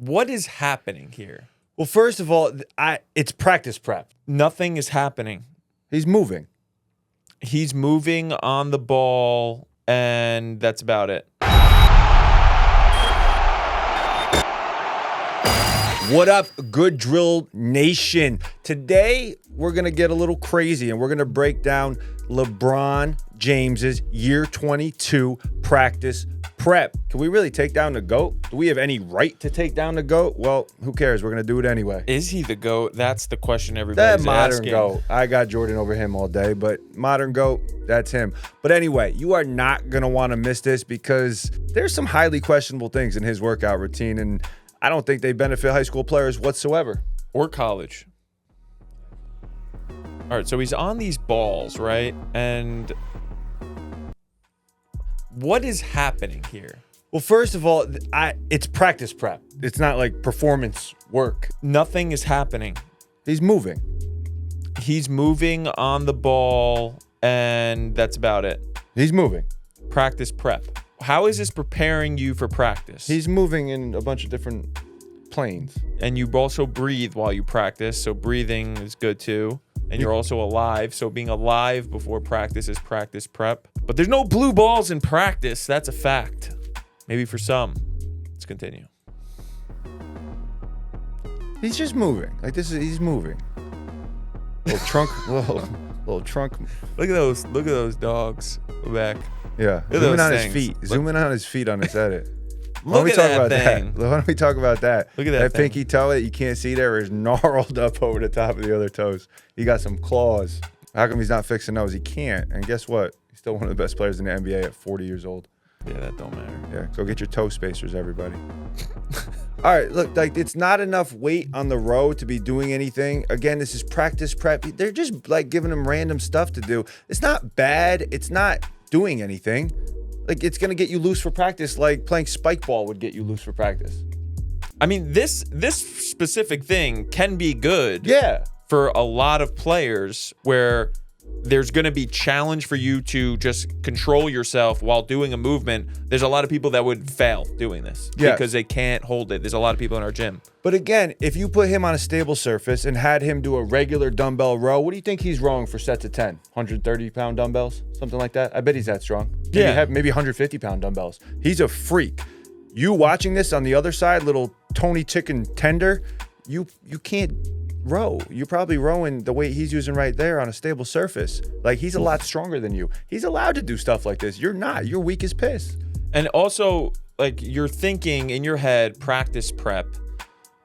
What is happening here? Well, first of all, it's practice prep. Nothing is happening. He's moving. He's moving on the ball, and that's about it. What up, Good Drill Nation? Today, we're going to get a little crazy, and we're going to break down LeBron James's year 22 practice prep. Can we really take down the GOAT? Do we have any right to take down the GOAT? Well, who cares? We're going to do it anyway. Is he the GOAT? That's the question everybody's asking. That modern GOAT. I got Jordan over him all day, but modern GOAT, that's him. But anyway, you are not going to want to miss this because there's some highly questionable things in his workout routine, and I don't think they benefit high school players whatsoever. Or college. All right, so he's on these balls, right? And what is happening here? Well, first of all, it's practice prep. It's not like performance work. Nothing is happening. He's moving. He's moving on the ball, and that's about it. He's moving. Practice prep. How is this preparing you for practice? He's moving in a bunch of different planes. And you also breathe while you practice, so breathing is good too. And you're also alive, so being alive before practice is practice prep. But there's no blue balls in practice. That's a fact. Maybe for some. Let's continue. He's just moving. He's moving. Little trunk. little trunk. Look at those dogs. Go back. Yeah. Zoom in on his feet. Zoom in on his feet on his edit. Why don't we talk about that? Why don't we talk about that? Look at that pinky toe that you can't see there is gnarled up over the top of the other toes. He got some claws. How come he's not fixing those? He can't. And guess what? He's still one of the best players in the NBA at 40 years old. Yeah, that don't matter. Yeah, go get your toe spacers, everybody. All right, look, like it's not enough weight on the row to be doing anything. Again, this is practice prep. They're just like giving him random stuff to do. It's not bad. It's not doing anything. Like, it's going to get you loose for practice like playing spike ball would get you loose for practice. I mean, this specific thing can be good for a lot of players where there's going to be challenge for you to just control yourself while doing a movement. There's a lot of people that would fail doing this because they can't hold it. There's a lot of people in our gym. But again, if you put him on a stable surface and had him do a regular dumbbell row, what do you think he's rowing for sets of 10? 130-pound dumbbells? Something like that? I bet he's that strong. Maybe 150-pound dumbbells. He's a freak. You watching this on the other side, little Tony Chicken tender, you can't row. You're probably rowing the weight he's using right there on a stable surface. Like, he's a lot stronger than you. He's allowed to do stuff like this. You're not. You're weak as piss. And also, like, you're thinking in your head, practice prep.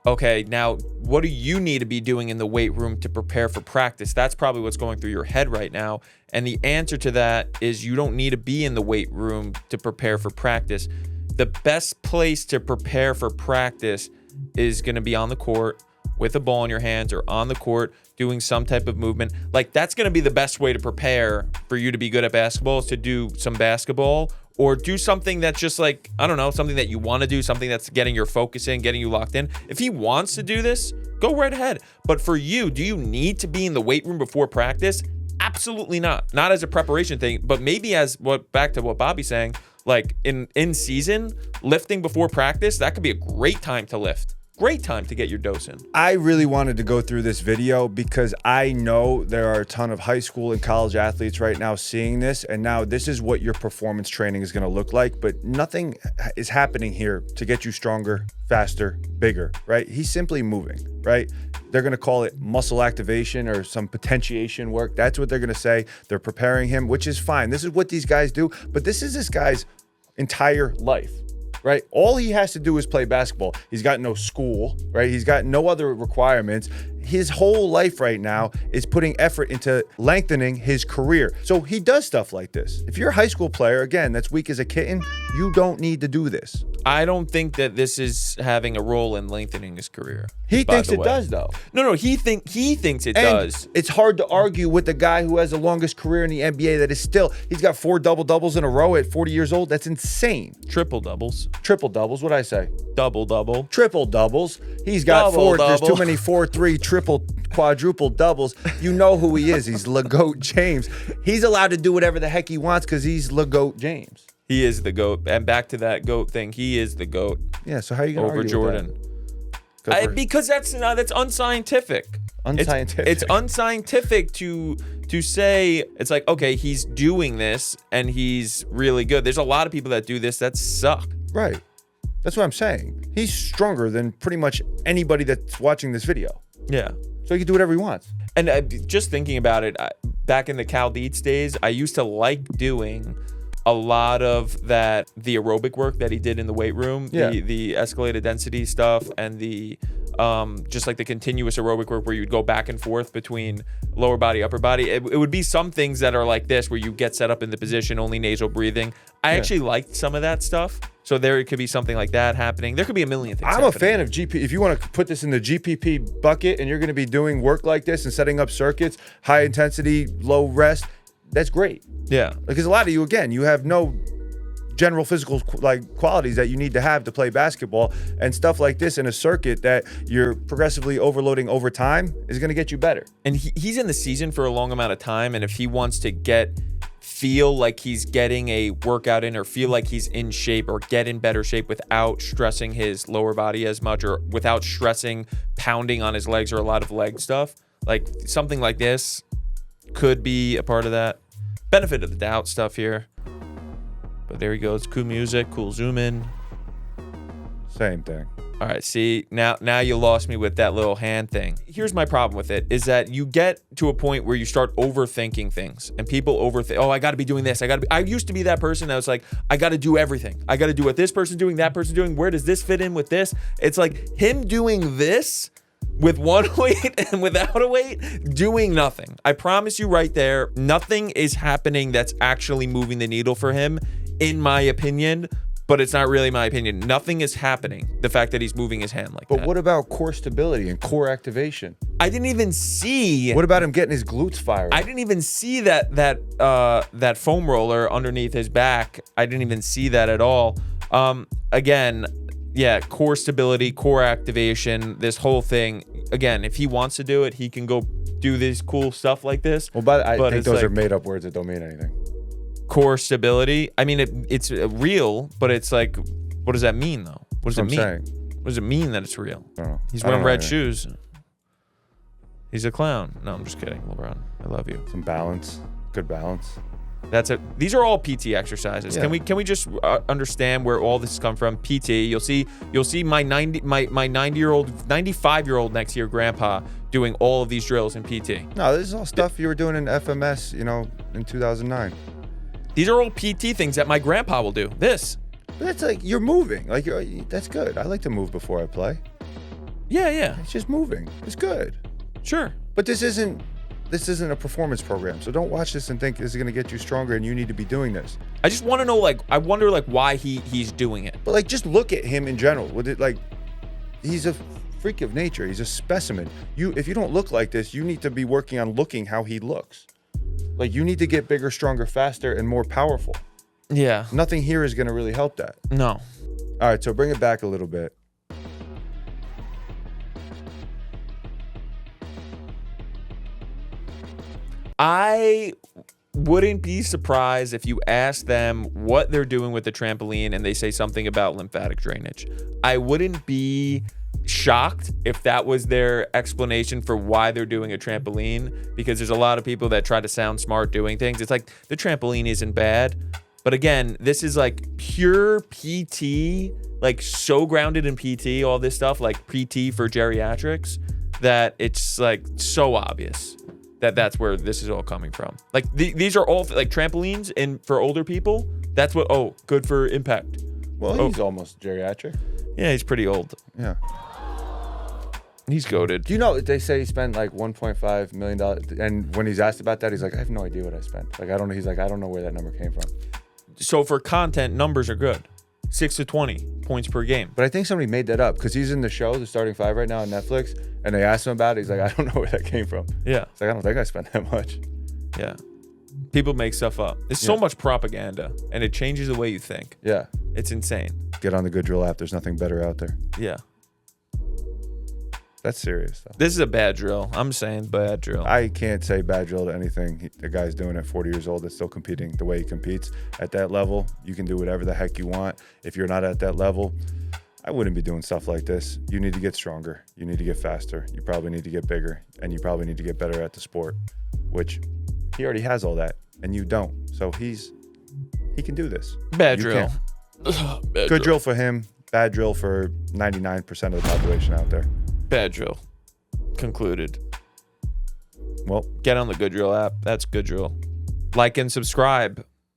Okay, now what do you need to be doing in the weight room to prepare for practice? That's probably what's going through your head right now. And the answer to that is you don't need to be in the weight room to prepare for practice. The best place to prepare for practice is going to be on the court with a ball in your hands or on the court doing some type of movement. Like, that's going to be the best way to prepare for you to be good at basketball, is to do some basketball or do something that's just like, I don't know, something that you want to do, something that's getting your focus in, getting you locked in. If he wants to do this, go right ahead. But for you, do you need to be in the weight room before practice? Absolutely not. Not as a preparation thing, but maybe as back to what Bobby's saying, like in season, lifting before practice, that could be a great time to lift. Great time to get your dose in. I really wanted to go through this video because I know there are a ton of high school and college athletes right now seeing this, and now this is what your performance training is going to look like, but nothing is happening here to get you stronger, faster, bigger, right? He's simply moving, right? They're going to call it muscle activation or some potentiation work. That's what they're going to say. They're preparing him, which is fine. This is what these guys do, but this is this guy's entire life. Right? All he has to do is play basketball. He's got no school, right? He's got no other requirements. His whole life right now is putting effort into lengthening his career. So he does stuff like this. If you're a high school player, again, that's weak as a kitten, you don't need to do this. I don't think that this is having a role in lengthening his career. He thinks it does, though. No, he thinks it does. It's hard to argue with the guy who has the longest career in the NBA that is still, he's got 4 double-doubles in a row at 40 years old. That's insane. Triple-doubles. Triple-doubles. What'd I say? Double-double. Triple-doubles. He's got Double-double. There's too many 4-3 triple quadruple doubles. You know who he is. He's LeGoat James. He's allowed to do whatever the heck he wants because he's LeGoat James. He is the GOAT. And back to that GOAT thing, he is the GOAT. Yeah, so how are you going to over argue Jordan? with that? Because that's unscientific. Unscientific. It's unscientific to say, it's like, okay, he's doing this and he's really good. There's a lot of people that do this that suck. Right. That's what I'm saying. He's stronger than pretty much anybody that's watching this video. Yeah. So he can do whatever he wants. And just thinking about it, back in the Cal Dietz days, I used to like doing a lot of the aerobic work that he did in the weight room, the escalated density stuff, and the just like the continuous aerobic work where you'd go back and forth between lower body, upper body. It would be some things that are like this, where you get set up in the position, only nasal breathing. I actually liked some of that stuff. So there could be something like that happening. There could be a million things. I'm a fan of GP. If you want to put this in the GPP bucket and you're going to be doing work like this and setting up circuits, high intensity, low rest, that's great. Yeah. Because a lot of you, again, you have no general physical qualities that you need to have to play basketball, and stuff like this in a circuit that you're progressively overloading over time is going to get you better. And he's in the season for a long amount of time, and if he wants to feel like he's getting a workout in, or feel like he's in shape, or get in better shape without stressing his lower body as much, or without stressing pounding on his legs or a lot of leg stuff, like something like this could be a part of that. Benefit of the doubt stuff here. But there he goes. Cool music, cool zoom in. Same thing. All right, see, now you lost me with that little hand thing. Here's my problem with it, is that you get to a point where you start overthinking things, and people overthink, I got to be doing this. I used to be that person that was like, I got to do everything. I got to do what this person's doing, that person's doing. Where does this fit in with this? It's like him doing this with one weight and without a weight, doing nothing. I promise you right there, nothing is happening that's actually moving the needle for him, in my opinion. But it's not really my opinion. Nothing is happening. The fact that he's moving his hand like that. But what about core stability and core activation? I didn't even see. What about him getting his glutes firing? I didn't even see that foam roller underneath his back. I didn't even see that at all. Again, yeah, core stability, core activation, this whole thing. Again, if he wants to do it, he can go do this cool stuff like this. Well, but I think those are made up words that don't mean anything. Core stability. I mean, it's real, but it's like, what does that mean though? What does it mean? What does it mean that it's real? I don't know. He's wearing red shoes. He's a clown. No, I'm just kidding, LeBron. I love you. Some balance, good balance. That's it. These are all PT exercises. Yeah. Can we just understand where all this has come from? PT. You'll see my 95-year-old next year grandpa doing all of these drills in PT. No, this is all stuff you were doing in FMS, in 2009. These are all PT things that my grandpa will do. This. But it's like you're moving. Like that's good. I like to move before I play. Yeah. It's just moving. It's good. Sure. But this isn't a performance program. So don't watch this and think this is going to get you stronger and you need to be doing this. I just want to know, I wonder why he's doing it. But just look at him in general. With it, he's a freak of nature. He's a specimen. If you don't look like this, you need to be working on looking how he looks. You need to get bigger, stronger, faster, and more powerful. Yeah. Nothing here is going to really help that. No. All right, so bring it back a little bit. I wouldn't be surprised if you ask them what they're doing with the trampoline and they say something about lymphatic drainage. I wouldn't be shocked if that was their explanation for why they're doing a trampoline, because there's a lot of people that try to sound smart doing things. It's like the trampoline isn't bad, but again, this is pure PT, so grounded in PT, all this stuff, PT for geriatrics, that it's so obvious that that's where this is all coming from. These are all trampolines, and for older people, that's what, good for impact. Well, he's almost geriatric. Yeah, he's pretty old. Yeah. He's goated. Do you know they say he spent $1.5 million, and when he's asked about that, he's like, I have no idea what I spent. I don't know. He's like, I don't know where that number came from. So for content, numbers are good. 6 to 20 points per game. But I think somebody made that up because he's in the show, The Starting Five, right now on Netflix, and they asked him about it. He's like, I don't know where that came from. Yeah. It's I don't think I spent that much. Yeah. People make stuff up. There's so much propaganda, and it changes the way you think. Yeah. It's insane. Get on the Good Drill app. There's nothing better out there. Yeah. That's serious, though. This is a bad drill. I'm saying bad drill. I can't say bad drill to anything the guy's doing at 40 years old that's still competing the way he competes. At that level, you can do whatever the heck you want. If you're not at that level, I wouldn't be doing stuff like this. You need to get stronger. You need to get faster. You probably need to get bigger, and you probably need to get better at the sport, which he already has all that, and you don't. So he can do this. Bad You drill. can't. Bad Good drill for him. Bad drill for 99% of the population out there. Bad drill. Concluded. Well, Get on the Good Drill app. That's Good Drill. Like and subscribe.